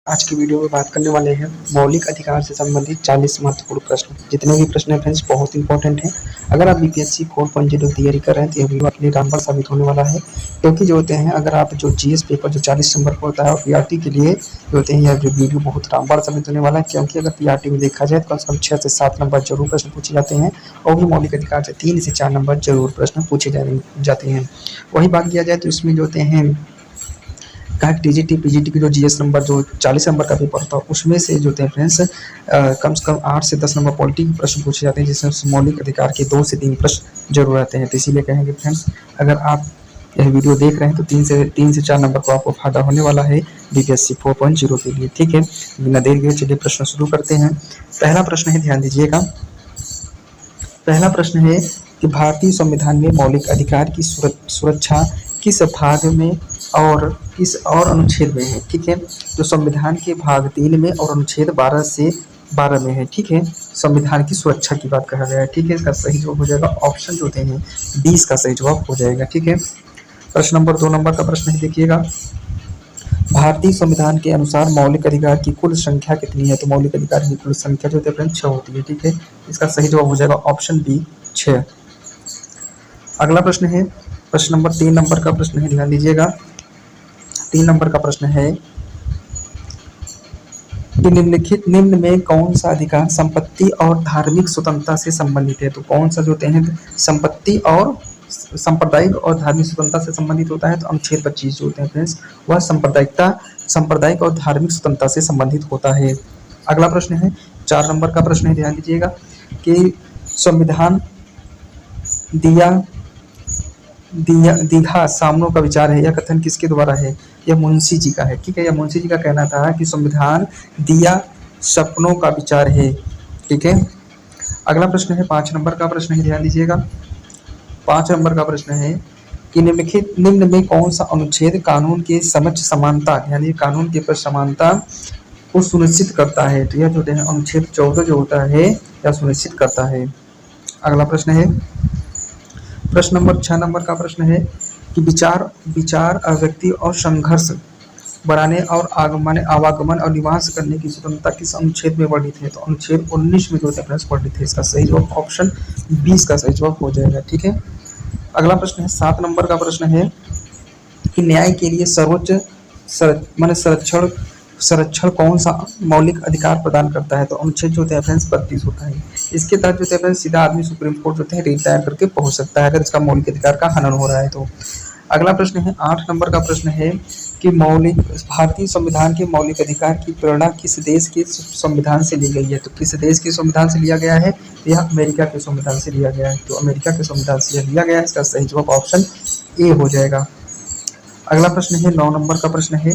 आज की वीडियो में बात करने वाले हैं मौलिक अधिकार से संबंधित 40 महत्वपूर्ण प्रश्न। जितने भी प्रश्न हैं फ्रेंड्स बहुत इंपॉर्टेंट हैं। अगर आप बीपीएससी 4.0 की तैयारी कर रहे हैं तो यह वीडियो आपके लिए रामबाण साबित होने वाला है, क्योंकि जो होते हैं अगर आप जो जीएस पेपर जो 40 नंबर का होता है और पीआरटी के लिए जो होते हैं यह वीडियो बहुत रामबाण साबित होने वाला है। क्योंकि अगर पीआरटी में देखा जाए तो कम से कम 6 से 7 नंबर जरूर प्रश्न पूछे जाते हैं और भी मौलिक अधिकार से 3 से 4 नंबर जरूर प्रश्न पूछे जाते हैं। वही बात किया जाए तो इसमें जो होते हैं कहा टीजीटी पीजीटी की जो जीएस नंबर जो 40 नंबर का पेपर होता है उसमें से जो होते हैं फ्रेंड्स कम से कम 8 से 10 नंबर पॉलिटी के प्रश्न पूछे जाते हैं, जिसमें मौलिक अधिकार के 2 से 3 प्रश्न जरूर आते हैं। तो इसीलिए कहेंगे फ्रेंड्स अगर आप यह वीडियो देख रहे हैं तो 3 से 4 नंबर को आपको फायदा होने वाला है बीपीएससी 4.0 के लिए। ठीक है, बिना देर के चलिए प्रश्न शुरू करते हैं। पहला प्रश्न है, ध्यान दीजिएगा। पहला प्रश्न है कि भारतीय संविधान में मौलिक अधिकार की सुरक्षा किस भाग में और किस और अनुच्छेद में है। ठीक है, जो संविधान के भाग 3 में और अनुच्छेद 12 से 12 में है। ठीक है, संविधान की सुरक्षा की बात कहा गया है। ठीक है, इसका सही जवाब हो जाएगा ऑप्शन जो होते हैं 20 का सही जवाब हो जाएगा। ठीक है, प्रश्न नंबर 2 नंबर का प्रश्न है, देखिएगा। भारतीय संविधान के अनुसार मौलिक अधिकार की कुल संख्या कितनी है। तो मौलिक अधिकार की कुल संख्या जो होती है 6 होती है। ठीक है, इसका सही जवाब हो जाएगा ऑप्शन बी 6। अगला प्रश्न है, प्रश्न नंबर 3 नंबर का प्रश्न है, ध्यान दीजिएगा। 3 नंबर का प्रश्न है कि निम्न में कौन सा अधिकार संपत्ति और धार्मिक स्वतंत्रता से संबंधित है। तो कौन सा जो होते हैं संपत्ति और सांप्रदायिक और धार्मिक स्वतंत्रता से संबंधित होता है। तो अनुच्छेद 25 जो होते हैं फ्रेंड्स वह सांप्रदायिक और धार्मिक स्वतंत्रता से संबंधित होता है। अगला प्रश्न है 4 नंबर का प्रश्न है, ध्यान दीजिएगा कि संविधान दीघा सामनों का विचार है, यह कथन किसके द्वारा है। यह मुंशी जी का है। ठीक है, यह मुंशी जी का कहना था कि संविधान दिया सपनों का विचार है। ठीक है, अगला प्रश्न है 5 नंबर का प्रश्न है, ध्यान दीजिएगा। 5 नंबर का प्रश्न है कि निम्न में कौन सा अनुच्छेद कानून के समक्ष समानता यानी कानून के प्रति समानता को सुनिश्चित करता है। तो यह जो है अनुच्छेद 14 जो होता है यह सुनिश्चित करता है। अगला प्रश्न है प्रश्न नंबर 6 नंबर का प्रश्न है कि विचार अभिव्यक्ति और संघर्ष बढ़ाने और आवागमन और निवास करने की स्वतंत्रता किस अनुच्छेद में वर्णित है। तो अनुच्छेद 19 में जो है वर्णित है। इसका सही जवाब ऑप्शन 20 का सही जवाब हो जाएगा। ठीक है, अगला प्रश्न है 7 नंबर का प्रश्न है कि न्याय के लिए सर्वोच्च संरक्षण कौन सा मौलिक अधिकार प्रदान करता है। तो अनुच्छेद जो होता है फ्रेंड्स 32 होता है। इसके तहत जो है सीधा आदमी सुप्रीम कोर्ट जो है रेट दायर करके पहुंच सकता है अगर इसका मौलिक अधिकार का हनन हो रहा है तो। अगला प्रश्न है 8 नंबर का प्रश्न है कि भारतीय संविधान के मौलिक अधिकार की प्रेरणा किस देश के संविधान से ली गई है। तो किस देश के संविधान से लिया गया है। यह अमेरिका के संविधान से लिया गया है। तो अमेरिका के संविधान से लिया गया है। इसका सही जवाब ऑप्शन ए हो जाएगा। अगला प्रश्न है 9 नंबर का प्रश्न है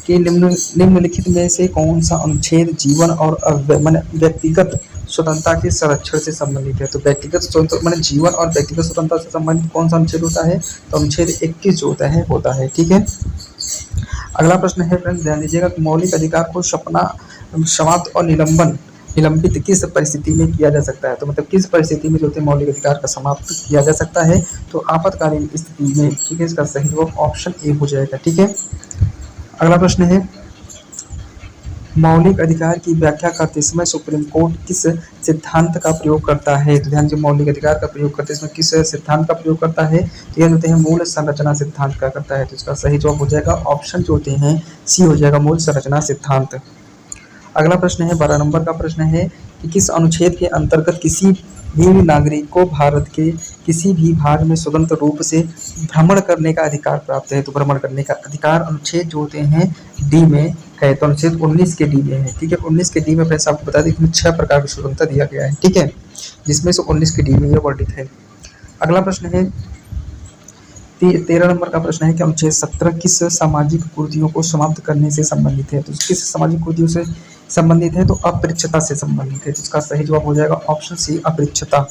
कि निम्नलिखित में से कौन सा अनुच्छेद जीवन और व्यक्तिगत स्वतंत्रता के संरक्षण से संबंधित है। तो व्यक्तिगत स्वतंत्रता जीवन और व्यक्तिगत स्वतंत्रता से संबंधित कौन सा अनुच्छेद होता है। तो अनुच्छेद 21 जो होता है। ठीक है, अगला प्रश्न है फ्रेंड्स, ध्यान दीजिएगा कि मौलिक अधिकार को समाप्त और निलंबित किस परिस्थिति में किया जा सकता है। तो मतलब किस परिस्थिति में जो है मौलिक अधिकार का समाप्त किया जा सकता है। तो आपातकालीन स्थिति में। ठीक है, इसका सही जवाब ऑप्शन ए हो जाएगा। ठीक है, अगला प्रश्न है मौलिक अधिकार की व्याख्या करते समय सुप्रीम कोर्ट किस सिद्धांत का प्रयोग करता है। तो ध्यान से मौलिक अधिकार का प्रयोग करते समय किस सिद्धांत का प्रयोग करता है। तो यह होते हैं मूल संरचना सिद्धांत का करता है। तो इसका सही जवाब हो जाएगा ऑप्शन जो होते हैं सी हो जाएगा मूल संरचना सिद्धांत। अगला प्रश्न है 12 नंबर का प्रश्न है कि किस अनुच्छेद के अंतर्गत किसी भी नागरिक को भारत के किसी भी भाग में स्वतंत्र रूप से भ्रमण करने का अधिकार प्राप्त है। तो भ्रमण करने का अधिकार अनुच्छेद जो होते हैं डी में है। तो अनुच्छेद 19 के डी में है। ठीक है, 19 के डी में फ्रेंड्स आपको बता दें कि 6 प्रकार की स्वतंत्रता दिया गया है। ठीक है, जिसमें से 19 के डी में यह वर्णित है। अगला प्रश्न है 13 नंबर का प्रश्न है कि अनुच्छेद 17 किस सामाजिक कुरीतियों को समाप्त करने से संबंधित है। तो किस सामाजिक कुरीतियों से संबंधित है। तो अपरिच्छता से संबंधित है। तो इसका सही जवाब हो जाएगा ऑप्शन सी अपरिच्छता।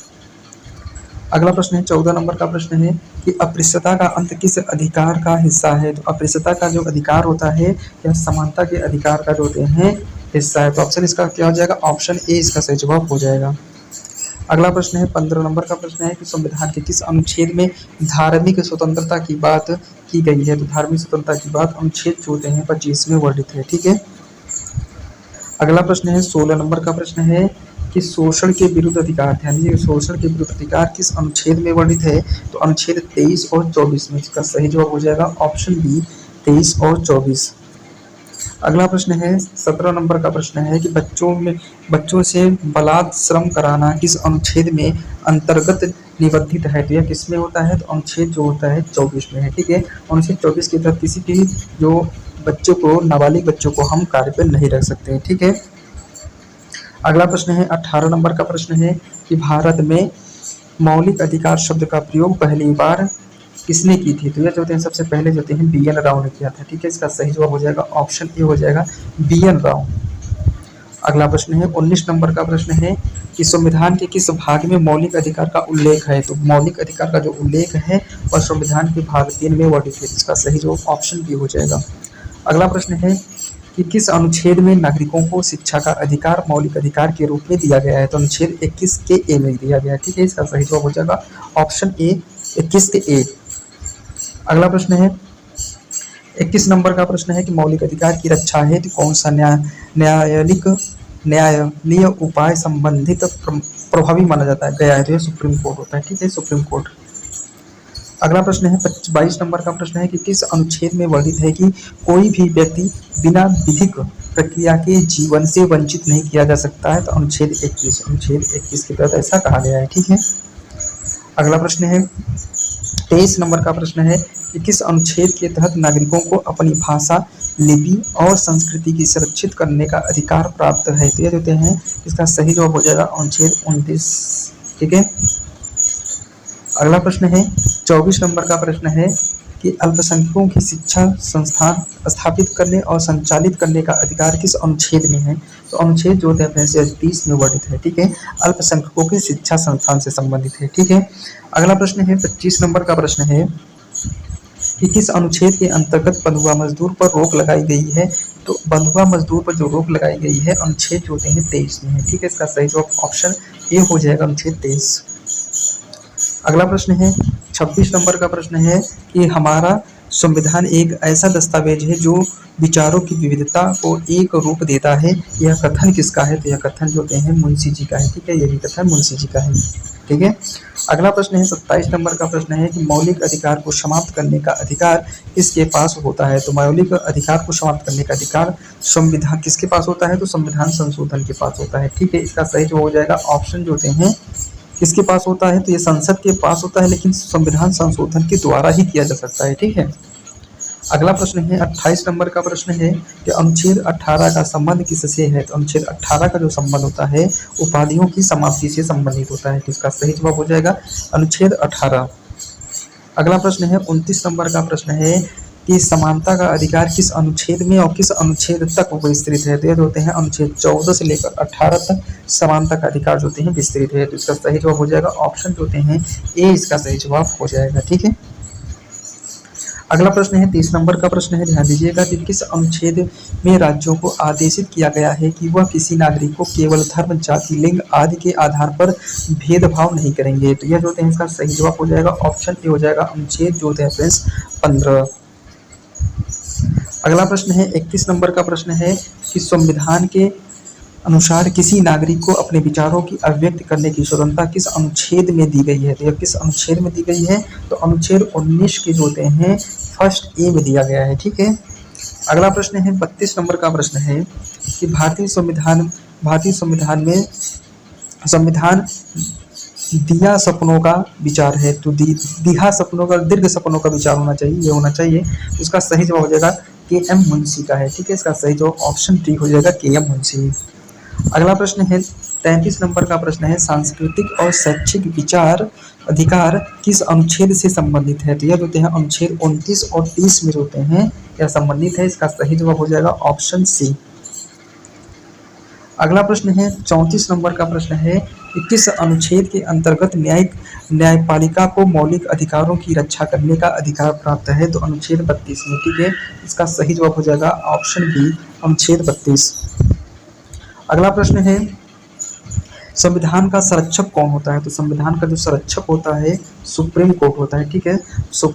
अगला प्रश्न है 14 नंबर का प्रश्न है कि अपरिच्छता का अंत किस अधिकार का हिस्सा है। तो अपरिच्छता का जो अधिकार होता है यह समानता के अधिकार का जो होते हैं हिस्सा है। तो ऑप्शन इसका क्या हो जाएगा ऑप्शन ए इसका सही जवाब हो जाएगा। अगला प्रश्न है 15 नंबर का प्रश्न है कि संविधान के किस अनुच्छेद में धार्मिक स्वतंत्रता की बात की गई है। तो धार्मिक स्वतंत्रता की बात अनुच्छेद जो होते हैं 25 में वर्णित है। ठीक है, अगला प्रश्न है 16 नंबर का प्रश्न है कि शोषण के विरुद्ध अधिकार, ध्यान दीजिए शोषण के विरुद्ध अधिकार किस अनुच्छेद में वर्णित है? तो अनुच्छेद 23 और 24 में। इसका सही जवाब हो जाएगा ऑप्शन बी 23 और 24। अगला प्रश्न है 17 नंबर का प्रश्न है कि बच्चों से बलात् श्रम कराना किस अनुच्छेद में अंतर्गत निबंधित है? तो यह किस में होता है? तो अनुच्छेद जो होता है 24 में है, ठीक है। अनुच्छेद 24 के तहत किसी भी जो बच्चों को, नाबालिग बच्चों को हम कार्य पर नहीं रख सकते हैं, ठीक है। अगला प्रश्न है 18 नंबर का प्रश्न है कि भारत में मौलिक अधिकार शब्द का प्रयोग पहली बार किसने की थी? तो यह जो होते हैं सबसे पहले जो होते हैं बी.एन. राव ने किया था, ठीक है। इसका सही जवाब हो जाएगा ऑप्शन ए हो जाएगा बी.एन. राव। अगला प्रश्न है 19 नंबर का प्रश्न है कि संविधान के किस भाग में मौलिक अधिकार का उल्लेख है? तो मौलिक अधिकार का जो उल्लेख है वह संविधान के भाग 3 में वर्णित है। इसका सही जवाब ऑप्शन बी हो जाएगा। अगला प्रश्न है कि किस अनुच्छेद में नागरिकों को शिक्षा का अधिकार मौलिक अधिकार के रूप में दिया गया है? तो अनुच्छेद 21 के ए में दिया गया है, ठीक है। इसका सही जवाब हो जाएगा ऑप्शन ए 21 के ए। अगला प्रश्न है 21 नंबर का प्रश्न है कि मौलिक अधिकार की रक्षा हेतु कौन सा न्यायालयीय उपाय संबंधित प्रभावी माना जाता है गया है? तो यह सुप्रीम कोर्ट होता है, ठीक है, सुप्रीम कोर्ट। अगला प्रश्न है 22 नंबर का प्रश्न है कि किस अनुच्छेद में वर्णित है कि कोई भी व्यक्ति बिना विधिक प्रक्रिया के जीवन से वंचित नहीं किया जा सकता है? तो अनुच्छेद 21 के तहत ऐसा कहा गया है, ठीक है। अगला प्रश्न है 23 नंबर का प्रश्न है कि किस अनुच्छेद के तहत नागरिकों को अपनी भाषा, लिपि और संस्कृति की सुरक्षित करने का अधिकार प्राप्त है? तो ये देते हैं, इसका सही जवाब हो जाएगा अनुच्छेद 29, ठीक है। अगला प्रश्न है 24 नंबर का प्रश्न है कि अल्पसंख्यकों की शिक्षा संस्थान स्थापित करने और संचालित करने का अधिकार किस अनुच्छेद में है? तो अनुच्छेद जो होता है 30 में वर्णित है, ठीक है। अल्पसंख्यकों की शिक्षा संस्थान से संबंधित है, ठीक है। अगला प्रश्न है 25 नंबर का प्रश्न है कि किस अनुच्छेद के अंतर्गत बंधुआ मजदूर पर रोक लगाई गई है? तो बंधुआ मजदूर पर जो रोक लगाई गई है अनुच्छेद जो होते हैं 23 में है, ठीक है। इसका सही जवाब ऑप्शन ए हो जाएगा अनुच्छेद 23। अगला प्रश्न है 26 नंबर का प्रश्न है कि हमारा संविधान एक ऐसा दस्तावेज है जो विचारों की विविधता को एक रूप देता है, यह कथन किसका है? तो यह कथन जो होते हैं मुंशी जी का है, ठीक है। यही कथन मुंशी जी का है, ठीक है। अगला प्रश्न है 27 नंबर का प्रश्न है कि मौलिक अधिकार को समाप्त करने का अधिकार किसके पास होता है? तो मौलिक अधिकार को समाप्त करने का अधिकार संविधान किसके पास होता है? तो संविधान संशोधन के पास होता है, ठीक है। इसका सही जो हो जाएगा ऑप्शन जो होते हैं किसके पास होता है? तो ये संसद के पास होता है, लेकिन संविधान संशोधन के द्वारा ही किया जा सकता है, ठीक है। अगला प्रश्न है 28 नंबर का प्रश्न है कि अनुच्छेद 18 का संबंध किससे है? तो अनुच्छेद 18 का जो संबंध होता है उपाधियों की समाप्ति से संबंधित होता है, जिसका सही जवाब हो जाएगा अनुच्छेद 18। अगला प्रश्न है 29 नंबर का प्रश्न है कि समानता का अधिकार किस अनुच्छेद में और किस अनुच्छेद तक विस्तृत है? तो ये होते हैं अनुच्छेद 14 से लेकर 18 तक समानता का अधिकार जो होते हैं विस्तृत है। तो इसका सही जवाब हो जाएगा ऑप्शन जो होते हैं ए, इसका सही जवाब हो जाएगा, ठीक है। अगला प्रश्न है 30 नंबर का प्रश्न है, ध्यान दीजिएगा कि किस अनुच्छेद में राज्यों को आदेशित किया गया है कि वह किसी नागरिक को केवल धर्म, जाति, लिंग आदि के आधार पर भेदभाव नहीं करेंगे? तो यह जो होते हैं इसका सही जवाब हो जाएगा ऑप्शन ए हो जाएगा अनुच्छेद जो होते हैं फ्रेंड्स 15। अगला प्रश्न है 31 नंबर का प्रश्न है कि संविधान के अनुसार किसी नागरिक को अपने विचारों की अभिव्यक्ति करने की स्वतंत्रता किस अनुच्छेद में दी गई है? तो यह किस अनुच्छेद में दी गई है? तो अनुच्छेद 19 के जो होते हैं फर्स्ट ए में दिया गया है, ठीक है। अगला प्रश्न है 32 नंबर का प्रश्न है कि भारतीय संविधान में संविधान दिया सपनों का विचार है, तो दिहा सपनों का, दीर्घ सपनों का विचार होना चाहिए, ये होना चाहिए। उसका सही जवाब हो जाएगा के एम मुंशी का है, ठीक है। इसका सही जवाब ऑप्शन डी हो जाएगा के एम मुंशी। अगला प्रश्न है 33 नंबर का प्रश्न है सांस्कृतिक और शैक्षिक विचार अधिकार किस अनुच्छेद से संबंधित है? तो यह होते हैं अनुच्छेद 29 और 30 में होते हैं, यह संबंधित है। इसका सही जवाब हो जाएगा ऑप्शन सी। अगला प्रश्न है 34 नंबर का प्रश्न है कि किस अनुच्छेद के अंतर्गत न्यायपालिका को मौलिक अधिकारों की रक्षा करने का अधिकार प्राप्त है? तो अनुच्छेद 32 में, ठीक है। इसका सही जवाब हो जाएगा ऑप्शन बी अनुच्छेद 32। अगला प्रश्न है संविधान का संरक्षक कौन होता है? तो संविधान का जो संरक्षक होता है सुप्रीम कोर्ट होता है, ठीक है।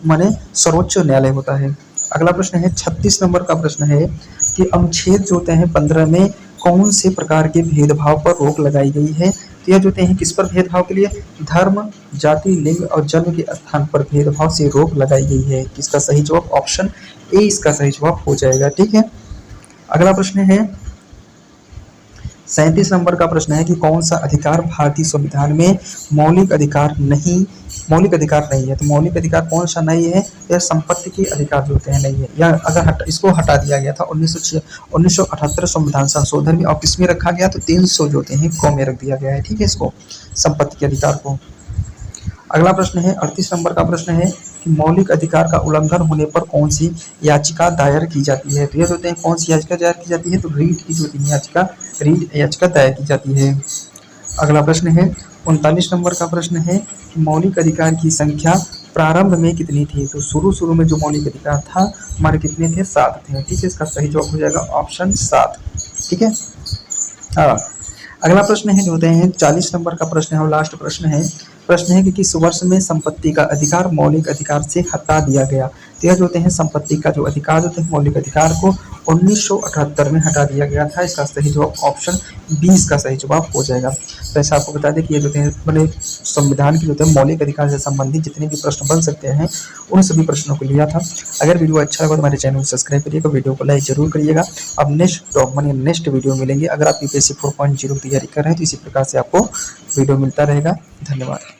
माने सर्वोच्च न्यायालय होता है। अगला प्रश्न है 36 नंबर का प्रश्न है कि अनुच्छेद जो होते हैं 15 में कौन से प्रकार के भेदभाव पर रोक लगाई गई है? तो यह जो होते हैं किस पर भेदभाव के लिए? धर्म, जाति, लिंग और जन्म के स्थान पर भेदभाव से रोक लगाई गई है। इसका सही जवाब ऑप्शन ए इसका सही जवाब हो जाएगा। ठीक है, अगला प्रश्न है 37 नंबर का प्रश्न है कि कौन सा अधिकार भारतीय संविधान में मौलिक अधिकार नहीं है। तो मौलिक अधिकार कौन सा नहीं है? यह संपत्ति के अधिकार जो होते हैं नहीं है। या अगर इसको हटा दिया गया था 1978 संविधान संशोधन में, और किसमें रखा गया? तो 300 जो होते हैं को में रख दिया गया है। ठीक है, इसको संपत्ति के अधिकार को। अगला प्रश्न है 38 नंबर का प्रश्न है कि मौलिक अधिकार का उल्लंघन होने पर कौन सी याचिका दायर की जाती है? तो ये होते हैं कौन सी याचिका दायर की जाती है? तो रीट की जो याचिका दायर की जाती है। अगला प्रश्न है 39 नंबर का प्रश्न है कि मौलिक अधिकार की संख्या प्रारंभ में कितनी थी? तो शुरू में जो मौलिक अधिकार था हमारे कितने थे? 7 थे। ठीक है, इसका सही जवाब हो जाएगा ऑप्शन 7। ठीक है, हाँ। अगला प्रश्न है जो होते हैं 40 नंबर का प्रश्न है और लास्ट प्रश्न है कि किस वर्ष में संपत्ति का अधिकार मौलिक अधिकार से हटा दिया गया? तो यह जो होते हैं संपत्ति का जो अधिकार होते हैं मौलिक अधिकार को 1978 में हटा दिया गया था। इसका सही जवाब ऑप्शन 20 का सही जवाब हो जाएगा। तो ऐसा आपको बता दें कि ये जो हैं मैंने संविधान के जो है मौलिक अधिकार से संबंधित जितने भी प्रश्न बन सकते हैं उन सभी प्रश्नों को लिया था। अगर वीडियो अच्छा लगा तो हमारे चैनल को सब्सक्राइब करिएगा, वीडियो को लाइक जरूर करिएगा। अब नेक्स्ट वीडियो मिलेंगे। अगर आप यूपीएससी 4.0 तैयारी कर रहे हैं तो इसी प्रकार से आपको वीडियो मिलता रहेगा। धन्यवाद।